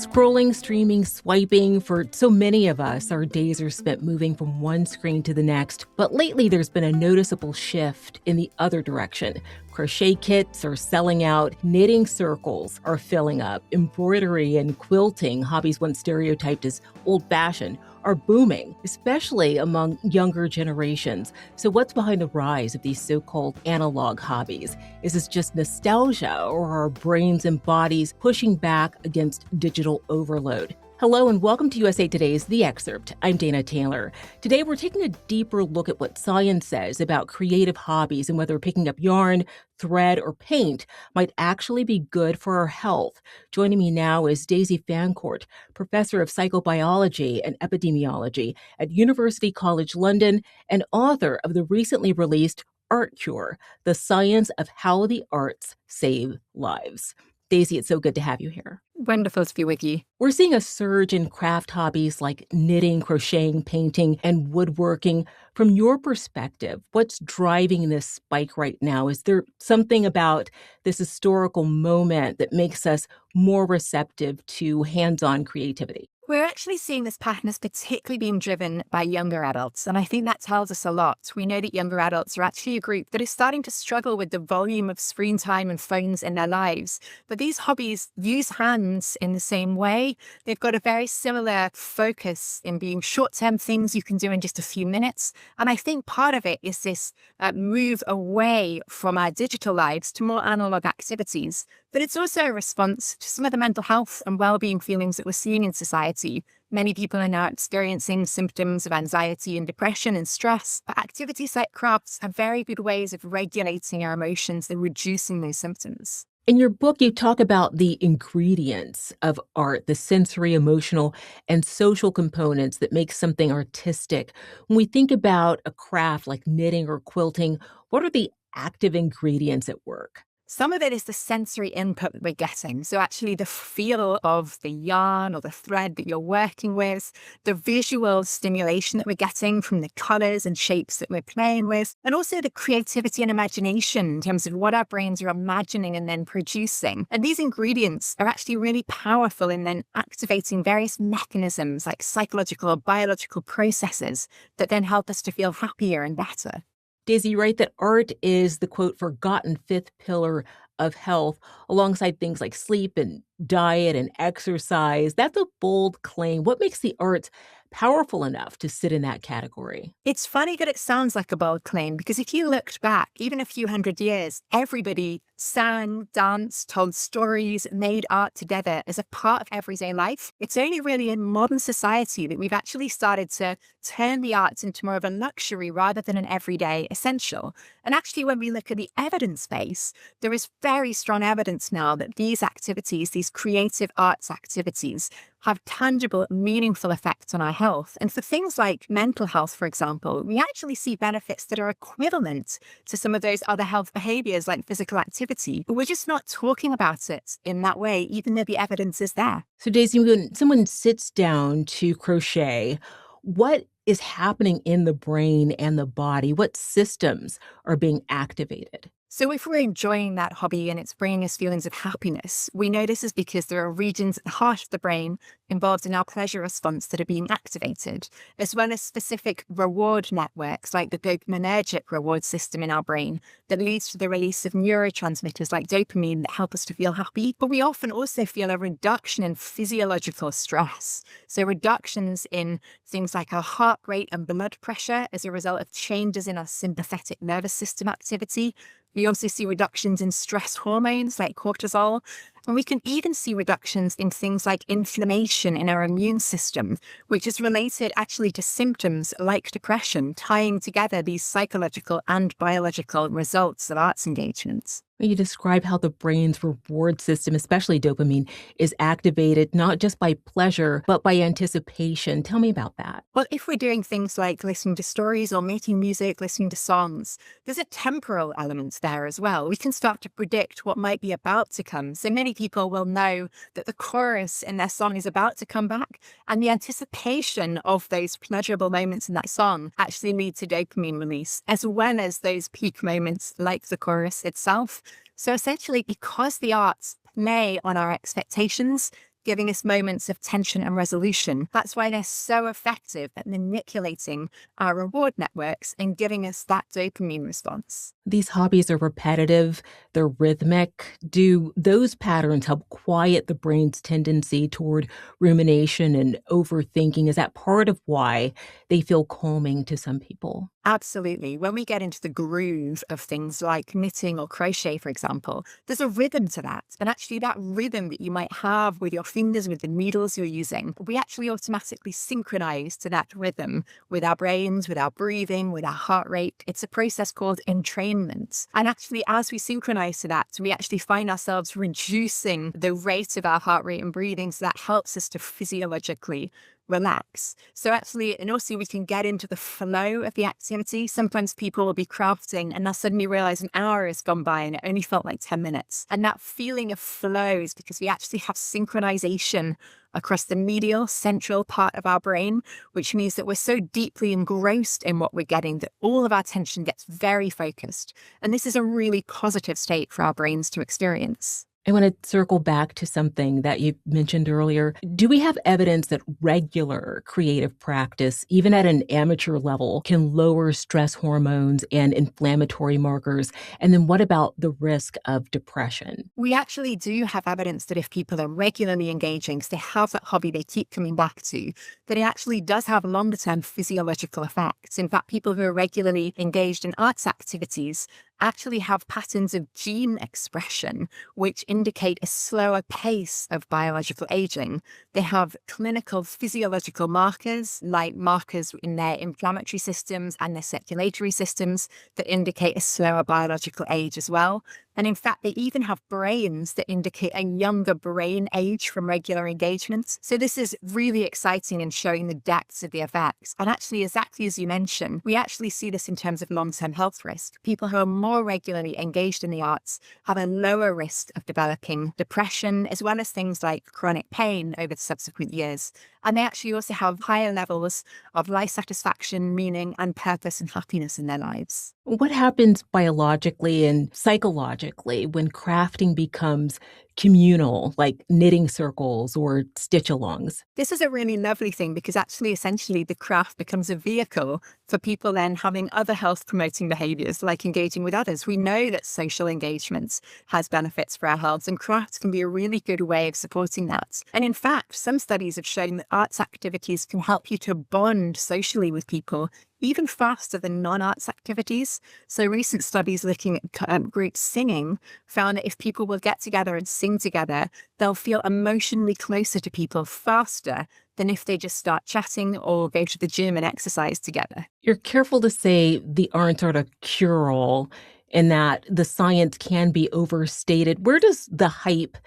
Scrolling, streaming, swiping, for so many of us, our days are spent moving from one screen to the next. But lately, there's been a noticeable shift in the other direction. Crochet kits are selling out, knitting circles are filling up, embroidery and quilting, hobbies once stereotyped as old-fashioned, are booming, especially among younger generations. So what's behind the rise of these so-called analog hobbies? Is this just nostalgia, or are our brains and bodies pushing back against digital overload? Hello and welcome to USA Today's The Excerpt. I'm Dana Taylor. Today we're taking a deeper look at what science says about creative hobbies and whether picking up yarn, thread, or paint might actually be good for our health. Joining me now is Daisy Fancourt, professor of psychobiology and epidemiology at University College London and author of the recently released Art Cure: The Science of How the Arts Save Lives. Daisy, it's so good to have you here. Wonderful to be with you. We're seeing a surge in craft hobbies like knitting, crocheting, painting, and woodworking. From your perspective, what's driving this spike right now? Is there something about this historical moment that makes us more receptive to hands-on creativity? We're actually seeing this pattern as particularly being driven by younger adults, and I think that tells us a lot. We know that younger adults are actually a group that is starting to struggle with the volume of screen time and phones in their lives. But these hobbies use hands in the same way. They've got a very similar focus in being short-term things you can do in just a few minutes. And I think part of it is this move away from our digital lives to more analog activities. But it's also a response to some of the mental health and well-being feelings that we're seeing in society. Many people are now experiencing symptoms of anxiety and depression and stress, but activities like crafts are very good ways of regulating our emotions and reducing those symptoms. In your book, you talk about the ingredients of art, the sensory, emotional, and social components that make something artistic. When we think about a craft like knitting or quilting, what are the active ingredients at work? Some of it is the sensory input that we're getting. So actually the feel of the yarn or the thread that you're working with, the visual stimulation that we're getting from the colors and shapes that we're playing with, and also the creativity and imagination in terms of what our brains are imagining and then producing. And these ingredients are actually really powerful in then activating various mechanisms like psychological or biological processes that then help us to feel happier and better. Daisy, you write that art is the, quote, forgotten fifth pillar of health, alongside things like sleep and diet and exercise. That's a bold claim. What makes the arts powerful enough to sit in that category? It's funny that it sounds like a bold claim, because if you looked back, even a few hundred years, everybody sang, danced, told stories, made art together as a part of everyday life. It's only really in modern society that we've actually started to turn the arts into more of a luxury rather than an everyday essential. And actually, when we look at the evidence base, there is very strong evidence now that these activities, these creative arts activities, have tangible, meaningful effects on our health. And for things like mental health, for example, we actually see benefits that are equivalent to some of those other health behaviors like physical activity, but we're just not talking about it in that way, even though the evidence is there. So, Daisy, when someone sits down to crochet, what is happening in the brain and the body? What systems are being activated? So if we're enjoying that hobby and it's bringing us feelings of happiness, we know this is because there are regions at the heart of the brain involved in our pleasure response that are being activated, as well as specific reward networks like the dopaminergic reward system in our brain that leads to the release of neurotransmitters like dopamine that help us to feel happy. But we often also feel a reduction in physiological stress. So reductions in things like our heart rate and blood pressure as a result of changes in our sympathetic nervous system activity. We also see reductions in stress hormones like cortisol, and we can even see reductions in things like inflammation in our immune system, which is related actually to symptoms like depression, tying together these psychological and biological results of arts engagements. You describe how the brain's reward system, especially dopamine, is activated not just by pleasure, but by anticipation. Tell me about that. Well, if we're doing things like listening to stories or making music, listening to songs, there's a temporal element there as well. We can start to predict what might be about to come. So many people will know that the chorus in their song is about to come back, and the anticipation of those pleasurable moments in that song actually lead to dopamine release, as well as those peak moments like the chorus itself. So essentially, because the arts play on our expectations, giving us moments of tension and resolution. That's why they're so effective at manipulating our reward networks and giving us that dopamine response. These hobbies are repetitive, they're rhythmic. Do those patterns help quiet the brain's tendency toward rumination and overthinking? Is that part of why they feel calming to some people? Absolutely. When we get into the groove of things like knitting or crochet, for example, there's a rhythm to that. And actually, that rhythm that you might have with your fingers, with the needles you're using, we actually automatically synchronize to that rhythm with our brains, with our breathing, with our heart rate. It's a process called entrainment. And actually, as we synchronize to that, we actually find ourselves reducing the rate of our heart rate and breathing. So that helps us to physiologically relax. So actually, and also we can get into the flow of the activity. Sometimes people will be crafting and they'll suddenly realize an hour has gone by and it only felt like 10 minutes. And that feeling of flow is because we actually have synchronization across the medial central part of our brain, which means that we're so deeply engrossed in what we're getting that all of our attention gets very focused. And this is a really positive state for our brains to experience. I want to circle back to something that you mentioned earlier. Do we have evidence that regular creative practice, even at an amateur level, can lower stress hormones and inflammatory markers? And then what about the risk of depression? We actually do have evidence that if people are regularly engaging, so they have that hobby they keep coming back to, that it actually does have longer term physiological effects. In fact, people who are regularly engaged in arts activities actually have patterns of gene expression which indicate a slower pace of biological aging. They have clinical physiological markers, like markers in their inflammatory systems and their circulatory systems, that indicate a slower biological age as well. And in fact, they even have brains that indicate a younger brain age from regular engagement. So this is really exciting in showing the depths of the effects. And actually, exactly as you mentioned, we actually see this in terms of long-term health risk. People who are more regularly engaged in the arts have a lower risk of developing depression, as well as things like chronic pain over the subsequent years. And they actually also have higher levels of life satisfaction, meaning, and purpose and happiness in their lives. What happens biologically and psychologically when crafting becomes communal, like knitting circles or stitch alongs? This is a really lovely thing because actually, essentially, the craft becomes a vehicle for people then having other health promoting behaviors like engaging with others. We know that social engagement has benefits for our health, and crafts can be a really good way of supporting that. And in fact, some studies have shown that arts activities can help you to bond socially with people even faster than non-arts activities. So recent studies looking at group singing found that if people will get together and sing together, they'll feel emotionally closer to people faster than if they just start chatting or go to the gym and exercise together. You're careful to say the arts aren't a cure-all and that the science can be overstated. Where does the hype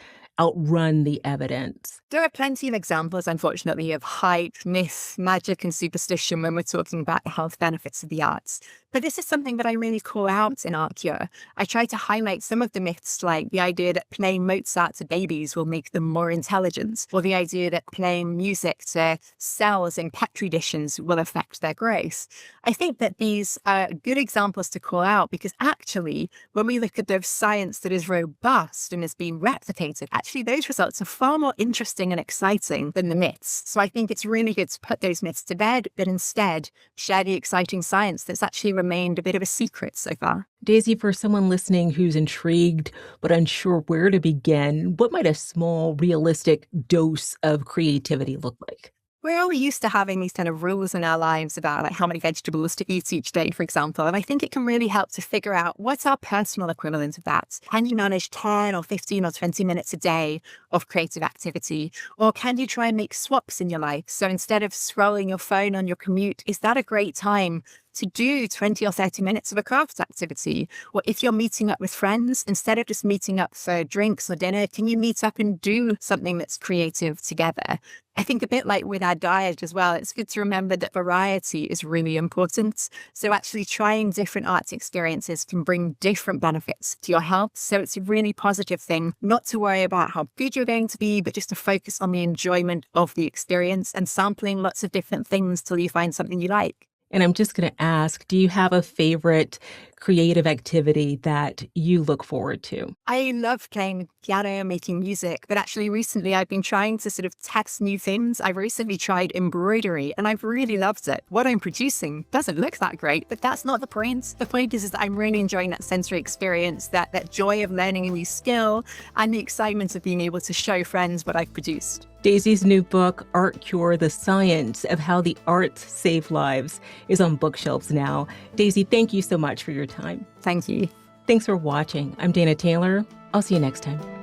outrun the evidence? There are plenty of examples, unfortunately, of hype, myth, magic, and superstition when we're talking about the health benefits of the arts. But this is something that I really call out in Art Cure. I try to highlight some of the myths, like the idea that playing Mozart to babies will make them more intelligent, or the idea that playing music to cells in petri dishes will affect their growth. I think that these are good examples to call out because actually, when we look at the science that is robust and is being replicated, actually those results are far more interesting and exciting than the myths. So I think it's really good to put those myths to bed, but instead share the exciting science that's actually remained a bit of a secret so far. Daisy, for someone listening who's intrigued but unsure where to begin, what might a small, realistic dose of creativity look like? We're all used to having these kind of rules in our lives about like how many vegetables to eat each day, for example. And I think it can really help to figure out what's our personal equivalent of that. Can you manage 10 or 15 or 20 minutes a day of creative activity? Or can you try and make swaps in your life? So instead of scrolling your phone on your commute, is that a great time to do 20 or 30 minutes of a craft activity? Or if you're meeting up with friends, instead of just meeting up for drinks or dinner, can you meet up and do something that's creative together? I think a bit like with our diet as well, it's good to remember that variety is really important. So actually trying different arts experiences can bring different benefits to your health. So it's a really positive thing not to worry about how good you're going to be, but just to focus on the enjoyment of the experience and sampling lots of different things till you find something you like. And I'm just going to ask, do you have a favorite creative activity that you look forward to? I love playing piano and making music, but actually recently I've been trying to sort of test new things. I've recently tried embroidery and I've really loved it. What I'm producing doesn't look that great, but that's not the point. The point is that I'm really enjoying that sensory experience, that joy of learning a new skill and the excitement of being able to show friends what I've produced. Daisy's new book, Art Cure: The Science of How the Arts Save Lives, is on bookshelves now. Daisy, thank you so much for your time. Thank you. Thanks for watching. I'm Dana Taylor. I'll see you next time.